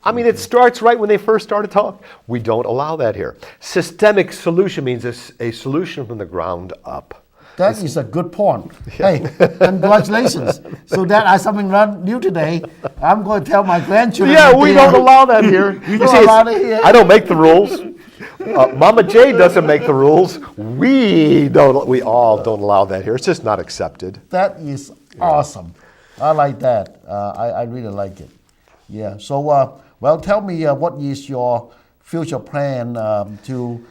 Speaker 3: I mean, it starts right when they first start to talk. We don't allow that here. Systemic solution means a solution from the ground up.
Speaker 2: That is a good point. Hey, congratulations. So that is something new today. I'm going to tell my grandchildren.
Speaker 3: Yeah, we don't allow that here.
Speaker 2: You don't allow it here.
Speaker 3: I don't make the rules. Mama J doesn't make the rules. We all don't allow that here. It's just not accepted.
Speaker 2: That is awesome. I like that. I really like it. Yeah. So, well, tell me what is your future plan to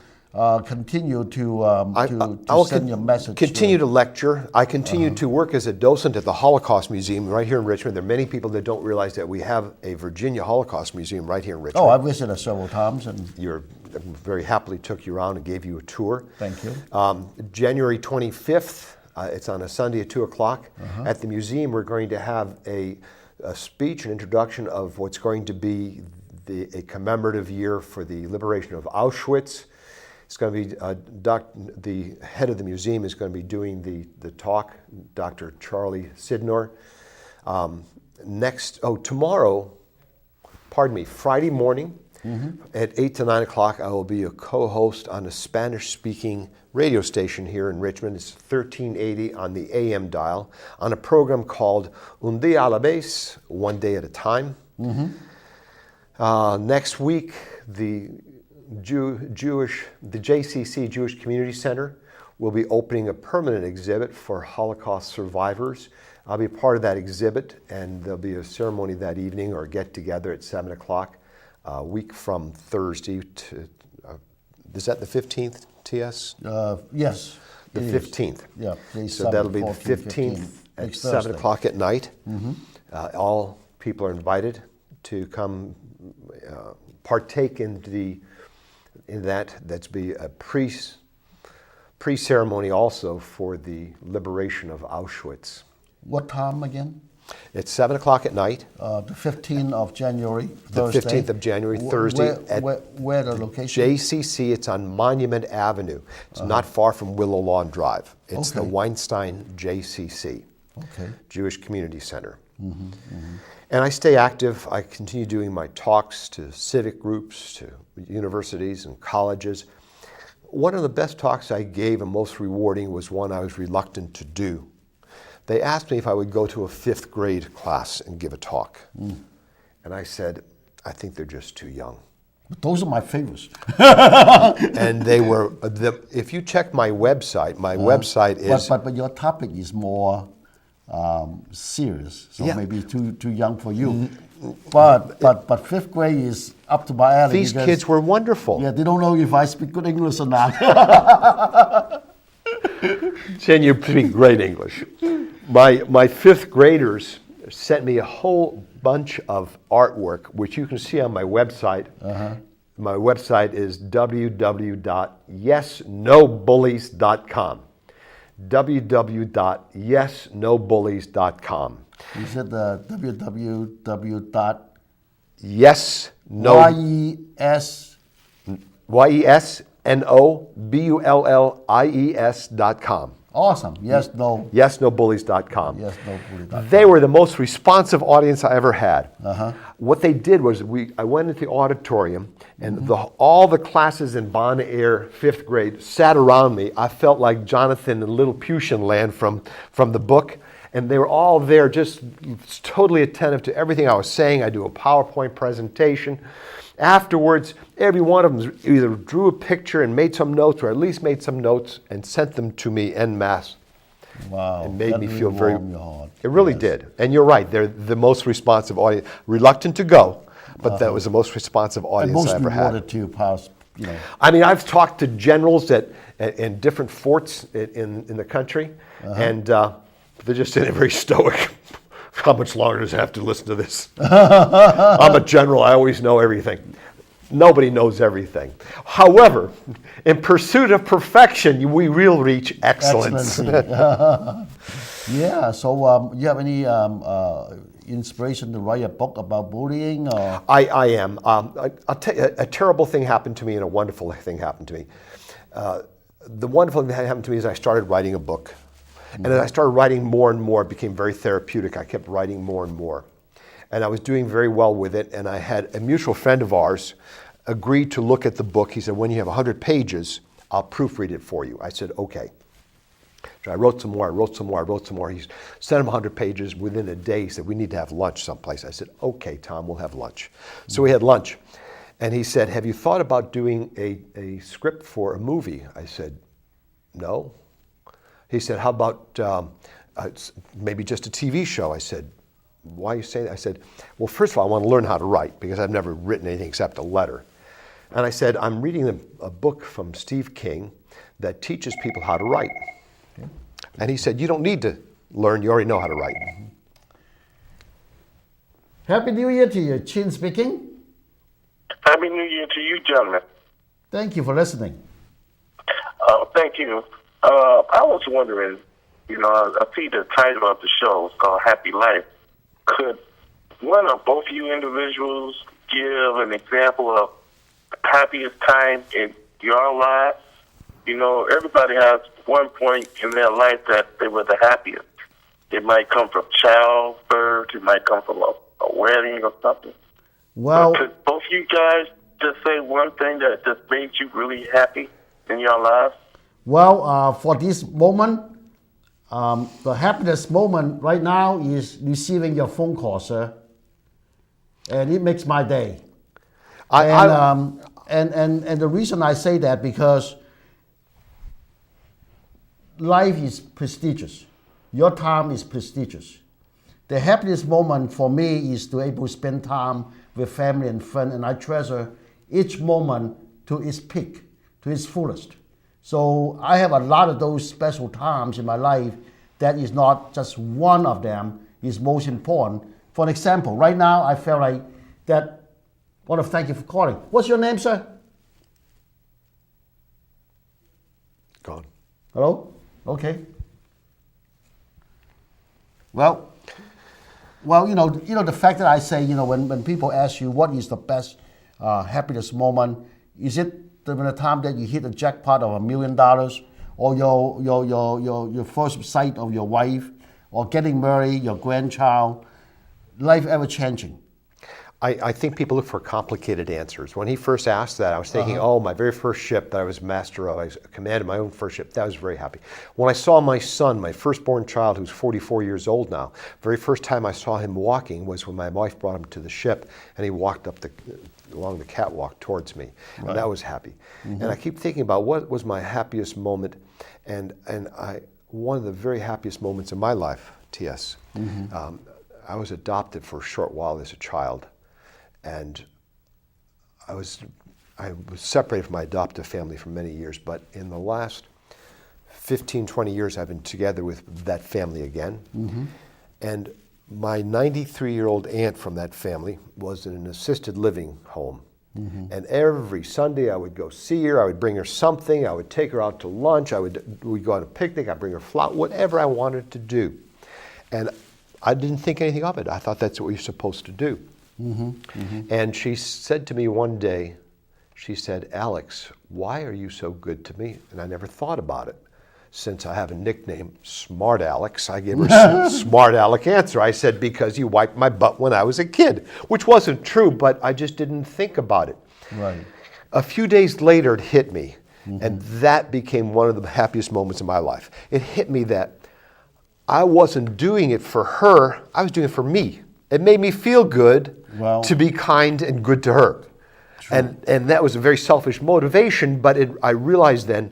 Speaker 2: continue to send your message?
Speaker 3: Continue to lecture. I continue to work as a docent at the Holocaust Museum right here in Richmond. There are many people that don't realize that we have a Virginia Holocaust Museum right here in Richmond.
Speaker 2: Oh, I visited several times, and
Speaker 3: You're very happily took you around and gave you a tour.
Speaker 2: Thank you.
Speaker 3: January 25th, it's on a Sunday at 2 o'clock. At the museum, we're going to have a speech, an introduction of what's going to be a commemorative year for the liberation of Auschwitz. It's going to be, the head of the museum is going to be doing the talk, Dr. Charlie Sidnor. Friday morning, at 8 to 9 o'clock, I will be a co-host on a Spanish-speaking radio station here in Richmond. It's 1380 on the AM dial, on a program called Un Día a la Vez, One Day at a Time. Next week, the JCC, Jewish Community Center, will be opening a permanent exhibit for Holocaust survivors. I'll be part of that exhibit, and there'll be a ceremony that evening or get-together at 7 o'clock. A week from Thursday to, is that the 15th, TS?
Speaker 2: Yes.
Speaker 3: The 15th.
Speaker 2: Yeah.
Speaker 3: So that'll be the 15th at 7 o'clock at night. All people are invited to come partake in that. That's be a pre-ceremony also for the liberation of Auschwitz.
Speaker 2: What time again?
Speaker 3: It's 7 o'clock at night.
Speaker 2: The 15th of January, Thursday.
Speaker 3: The 15th of January, Thursday.
Speaker 2: Where the location?
Speaker 3: JCC, it's on Monument Avenue. It's not far from Willow Lawn Drive. It's the Weinstein JCC, Jewish Community Center. And I stay active. I continue doing my talks to civic groups, to universities and colleges. One of the best talks I gave and most rewarding was one I was reluctant to do. They asked me if I would go to a 5th grade class and give a talk. And I said, I think they're just too young.
Speaker 2: But those are my favorites.
Speaker 3: And they were, if you check my website is...
Speaker 2: But your topic is more serious, so
Speaker 3: Yeah.
Speaker 2: maybe too young for you. But fifth grade is up to my alley.
Speaker 3: These
Speaker 2: because,
Speaker 3: kids were wonderful.
Speaker 2: yeah, they don't know if I speak good English or not.
Speaker 3: Jen, you speak great English. My fifth graders sent me a whole bunch of artwork, which you can see on my website. My website is www.yesnobullies.com. www.yesnobullies.com.
Speaker 2: You said the www.
Speaker 3: Yes, no,
Speaker 2: YES.
Speaker 3: YESNOBULLIES.com.
Speaker 2: Awesome. Yes, no.
Speaker 3: YesNoBullies.com.
Speaker 2: Yes, no. bully.com.
Speaker 3: They were the most responsive audience I ever had. What they did was I went into the auditorium and all the classes in Bon Air, fifth grade, sat around me. I felt like Jonathan in Lilliputian Land from the book. And they were all there just totally attentive to everything I was saying. I do a PowerPoint presentation. Afterwards, every one of them either drew a picture and made some notes, or at least made some notes and sent them to me en masse.
Speaker 2: Wow.
Speaker 3: It made
Speaker 2: that
Speaker 3: me
Speaker 2: really
Speaker 3: feel very.
Speaker 2: warmed your heart.
Speaker 3: It really
Speaker 2: Yes.
Speaker 3: did. And you're right, they're the most responsive audience. Reluctant to go, but that was the most responsive
Speaker 2: And
Speaker 3: audience
Speaker 2: most
Speaker 3: I ever had.
Speaker 2: rewarded to pass,
Speaker 3: I mean, I've talked to generals in different forts in the country, and they're just sitting there very stoic. How much longer does it have to listen to this? I'm a general, I always know everything. Nobody knows everything. However, in pursuit of perfection, we will reach excellence.
Speaker 2: Yeah, so you have any inspiration to write a book about bullying? Or?
Speaker 3: I am. I'll tell you, a terrible thing happened to me and a wonderful thing happened to me. The wonderful thing that happened to me is I started writing a book. And as I started writing more and more, it became very therapeutic. I kept writing more and more. And I was doing very well with it. And I had a mutual friend of ours agree to look at the book. He said, when you have 100 pages, I'll proofread it for you. I said, okay. So I wrote some more, I wrote some more, I wrote some more. He sent him 100 pages. Within a day, he said, we need to have lunch someplace. I said, okay, Tom, we'll have lunch. So we had lunch. And he said, have you thought about doing a script for a movie? I said, no. He said, how about maybe just a TV show? I said, why are you saying that? I said, well, first of all, I want to learn how to write because I've never written anything except a letter. And I said, I'm reading a book from Steve King that teaches people how to write. Okay. And he said, you don't need to learn, you already know how to write.
Speaker 2: Happy New Year to you, Chin speaking.
Speaker 4: Happy New Year to you, gentlemen.
Speaker 2: Thank you for listening.
Speaker 4: Thank you. I was wondering, I see the title of the show is called Happy Life. Could one or both of you individuals give an example of the happiest time in your life? Everybody has one point in their life that they were the happiest. It might come from childbirth. It might come from a wedding or something.
Speaker 2: Well,
Speaker 4: But could both you guys just say one thing that just made you really happy in your lives?
Speaker 2: Well, for this moment, the happiest moment right now is receiving your phone call, sir, and it makes my day. And the reason I say that because life is prestigious. Your time is prestigious. The happiest moment for me is to able to spend time with family and friends, and I treasure each moment to its peak, to its fullest. So I have a lot of those special times in my life that is not just one of them is most important. For an example, right now I felt like that. I want to thank you for calling. What's your name, sir?
Speaker 3: Gone.
Speaker 2: Hello? Okay. Well, the fact that I say, when people ask you what is the best happiest moment, is it the time that you hit the jackpot of $1 million, or your first sight of your wife, or getting married, your grandchild, life ever changing?
Speaker 3: I think people look for complicated answers. When he first asked that, I was thinking, my very first ship that I was master of, I commanded my own first ship, that was very happy. When I saw my son, my firstborn child, who's 44 years old now, very first time I saw him walking was when my wife brought him to the ship, and he walked along the catwalk towards me. Right. And that was happy. Mm-hmm. And I keep thinking about what was my happiest moment, and one of the very happiest moments in my life T.S. I was adopted for a short while as a child, and I was separated from my adoptive family for many years, but in the last 15, 20 years, I've been together with that family again. And my 93-year-old aunt from that family was in an assisted living home. And every Sunday I would go see her, I would bring her something, I would take her out to lunch, we'd go on a picnic, I'd bring her flowers, whatever I wanted to do. And I didn't think anything of it. I thought that's what you're supposed to do. And she said to me one day, she said, "Alex, why are you so good to me?" And I never thought about it. Since I have a nickname, Smart Alex, I gave her Smart Alec answer. I said, "Because you wiped my butt when I was a kid," which wasn't true, but I just didn't think about it.
Speaker 2: Right.
Speaker 3: A few days later, it hit me, and that became one of the happiest moments of my life. It hit me that I wasn't doing it for her, I was doing it for me. It made me feel good to be kind and good to her. And that was a very selfish motivation, but I realized then,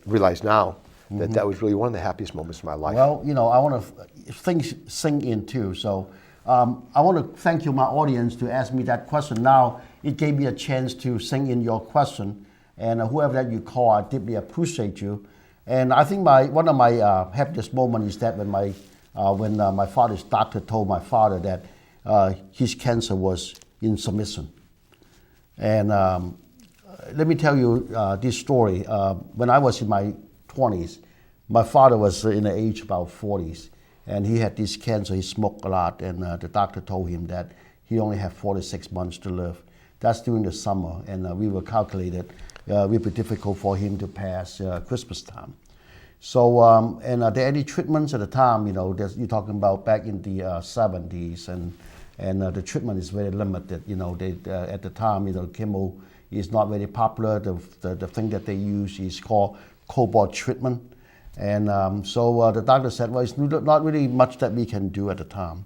Speaker 3: realize now that that was really one of the happiest moments of my life.
Speaker 2: Well, you know, I want to things sink in too. So I want to thank you, my audience, to ask me that question. Now it gave me a chance to sink in your question, and whoever that you call, I deeply appreciate you. And I think one of my happiest moments is that when my father's doctor told my father that his cancer was in submission. And let me tell you this story. When I was in my 20s, my father was in the age about 40s, and he had this cancer. He smoked a lot, and the doctor told him that he only had 46 months to live. That's during the summer, and we were calculated it would be difficult for him to pass Christmas time. So, and are there any treatments at the time? You know, you're talking about back in the 70s, and the treatment is very limited. You know, at the time, you know, chemo is not very popular. The thing that they use is called cobalt treatment. And so the doctor said, well, it's not really much that we can do at the time.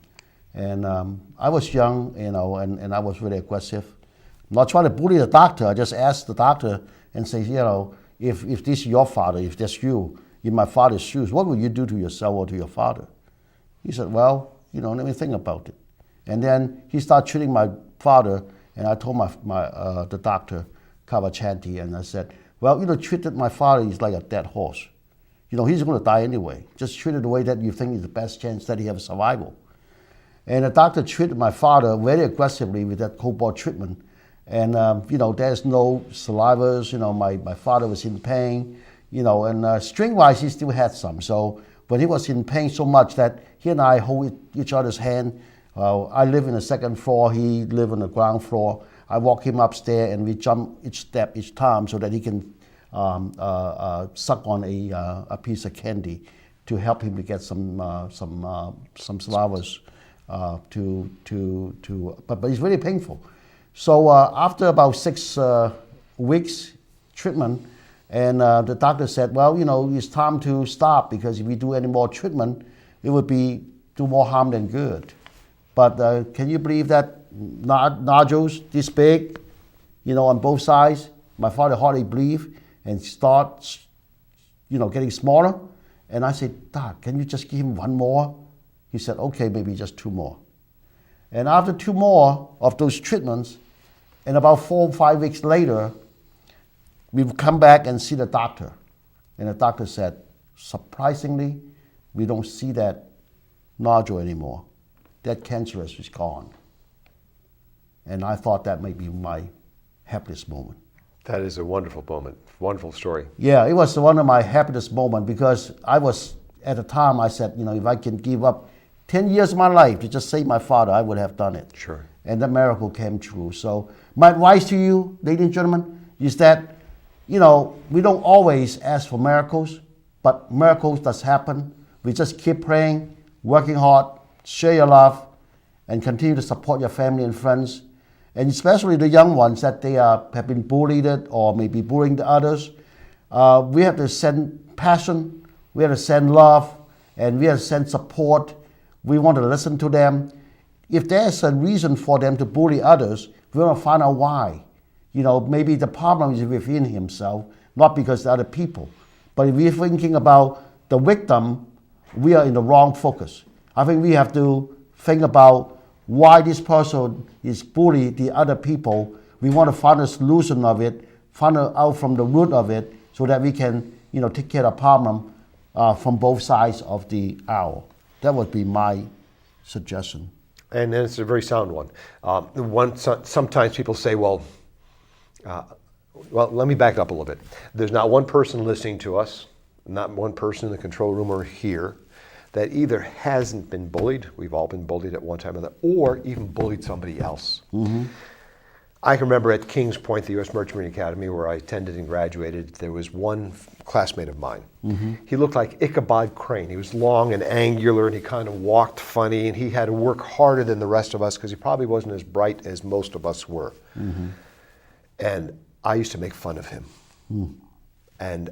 Speaker 2: And I was young, you know, and I was really aggressive. I'm not trying to bully the doctor. I just asked the doctor and say, you know, if this is your father, if that's you, in my father's shoes, what would you do to yourself or to your father? He said, well, you know, let me think about it. And then he started treating my father, and I told the doctor, Kavachanti, and I said, well, you know, treated my father is like a dead horse. You know, he's going to die anyway. Just treat it the way that you think is the best chance that he has survival. And the doctor treated my father very aggressively with that cobalt treatment. And, you know, there's no salivas. You know, my father was in pain, you know, and string-wise, he still had some. So when he was in pain so much that he and I hold each other's hand. I live in the second floor, he lived on the ground floor. I walk him upstairs and we jump each step each time so that he can suck on a piece of candy to help him to get some salivas but it's really painful. So after about 6 weeks treatment, and the doctor said, well, you know, it's time to stop, because if we do any more treatment, it would do more harm than good. But can you believe that nodules this big, you know, on both sides? My father hardly breathed and starts, you know, getting smaller. And I said, Doc, can you just give him one more? He said, okay, maybe just 2 more. And after 2 more of those treatments, and about 4 or 5 weeks later, we would come back and see the doctor. And the doctor said, surprisingly, we don't see that nodule anymore. That cancerous is gone. And I thought that might be my happiest moment.
Speaker 3: That is a wonderful moment, wonderful story.
Speaker 2: Yeah, it was one of my happiest moments, because I was, at the time, I said, you know, if I can give up 10 years of my life to just save my father, I would have done it.
Speaker 3: Sure.
Speaker 2: And that miracle came true. So my advice to you, ladies and gentlemen, is that, you know, we don't always ask for miracles, but miracles does happen. We just keep praying, working hard, share your love, and continue to support your family and friends, and especially the young ones that they have been bullied or maybe bullying the others. We have to send passion, we have to send love, and we have to send support. We want to listen to them. If there's a reason for them to bully others, we want to find out why. You know, maybe the problem is within himself, not because of other people. But if we're thinking about the victim, we are in the wrong focus. I think we have to think about why this person is bullying the other people. We want to find a solution of it, find out from the root of it, so that we can, take care of the problem from both sides of the aisle. That would be my suggestion.
Speaker 3: And it's a very sound one. Sometimes people say, well, let me back up a little bit. There's not one person listening to us, not one person in the control room or here, that either hasn't been bullied, we've all been bullied at one time or another, or even bullied somebody else. Mm-hmm. I can remember at Kings Point, the U.S. Merchant Marine Academy, where I attended and graduated, there was one classmate of mine. Mm-hmm. He looked like Ichabod Crane. He was long and angular, and he kind of walked funny, and he had to work harder than the rest of us because he probably wasn't as bright as most of us were. Mm-hmm. And I used to make fun of him. Mm. And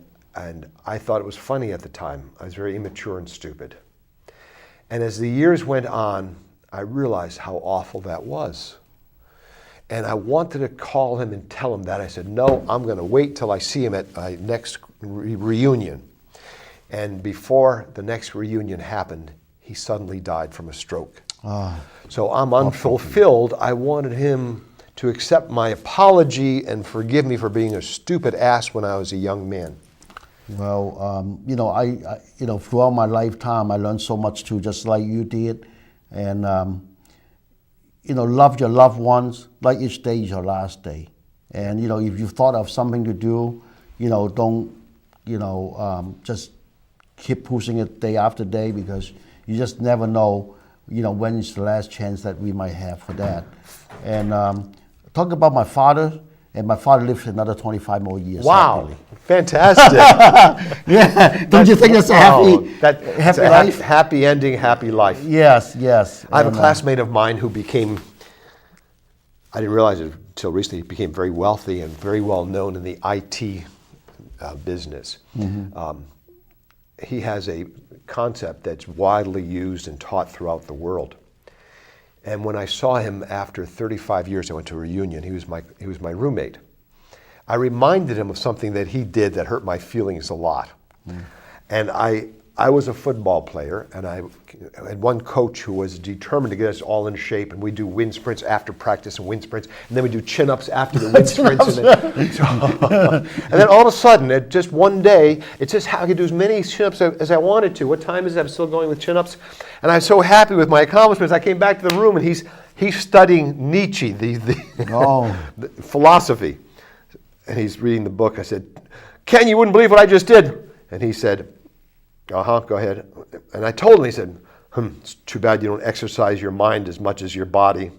Speaker 3: I thought it was funny at the time. I was very immature and stupid. And as the years went on, I realized how awful that was. And I wanted to call him and tell him that. I said, no, I'm going to wait till I see him at my next reunion. And before the next reunion happened, he suddenly died from a stroke. So I'm unfulfilled. I wanted him to accept my apology and forgive me for being a stupid ass when I was a young man.
Speaker 2: Well, I throughout my lifetime, I learned so much too, just like you did. And, love your loved ones like each day is your last day. And, if you thought of something to do, don't, just keep pushing it day after day, because you just never know, when is the last chance that we might have for that. And talk about my father, and my father lived another 25 more years.
Speaker 3: Wow, happily. Fantastic.
Speaker 2: Yeah, don't you think that's a happy life?
Speaker 3: Happy ending, happy life.
Speaker 2: Yes.
Speaker 3: I have a classmate of mine who became, I didn't realize it until recently, he became very wealthy and very well known in the IT business. Mm-hmm. He has a concept that's widely used and taught throughout the world. And when I saw him after 35 years, I went to a reunion. He was my roommate. I reminded him of something that he did that hurt my feelings a lot. Mm. And I was a football player, and I had one coach who was determined to get us all in shape, and we do wind sprints after practice and wind sprints, and then we do chin-ups after the wind sprints. And then all of a sudden, just one day, it's just how I could do as many chin-ups as I wanted to. What time is it? I'm still going with chin-ups. And I was so happy with my accomplishments. I came back to the room, and he's studying Nietzsche, the philosophy. And he's reading the book. I said, Ken, you wouldn't believe what I just did. And he said, go ahead. And I told him, he said, it's too bad you don't exercise your mind as much as your body.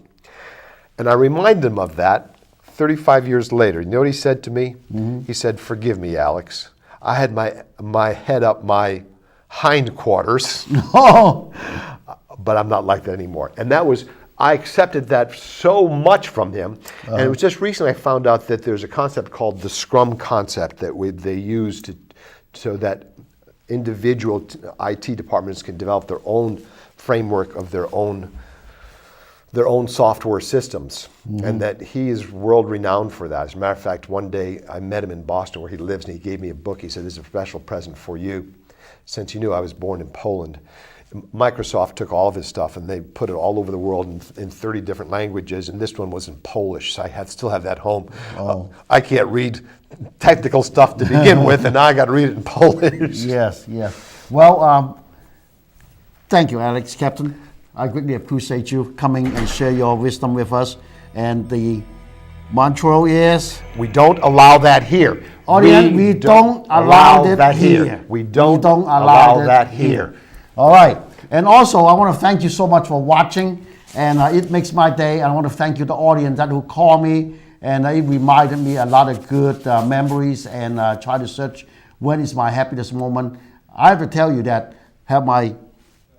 Speaker 3: And I reminded him of that 35 years later. You know what he said to me? Mm-hmm. He said, forgive me, Alex. I had my head up my hindquarters, but I'm not like that anymore. And I accepted that so much from him. And it was just recently I found out that there's a concept called the Scrum concept that they use so that individual IT departments can develop their own framework of their own software systems. Mm-hmm. And that he is world renowned for that. As a matter of fact, one day I met him in Boston where he lives, and he gave me a book. He said, this is a special present for you, since you knew I was born in Poland. Microsoft took all of his stuff and they put it all over the world in 30 different languages, and this one was in Polish, so I still have that home. I can't read technical stuff to begin with, and now I got to read it in Polish.
Speaker 2: Yes. Well, thank you, Alex, Captain. I greatly appreciate you coming and share your wisdom with us. And the mantra is,
Speaker 3: we don't allow that here.
Speaker 2: Audience, we don't allow that here.
Speaker 3: We don't allow that here.
Speaker 2: All right. And also, I want to thank you so much for watching. And it makes my day. I want to thank you, the audience that who called me. And it reminded me a lot of good memories, and try to search when is my happiest moment. I have to tell you that have my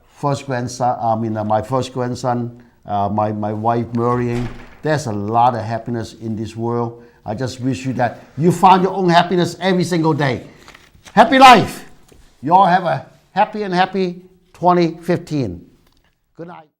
Speaker 2: first grandson, my wife marrying. There's a lot of happiness in this world. I just wish you that you find your own happiness every single day. Happy life. You all have a happy 2015. Good night.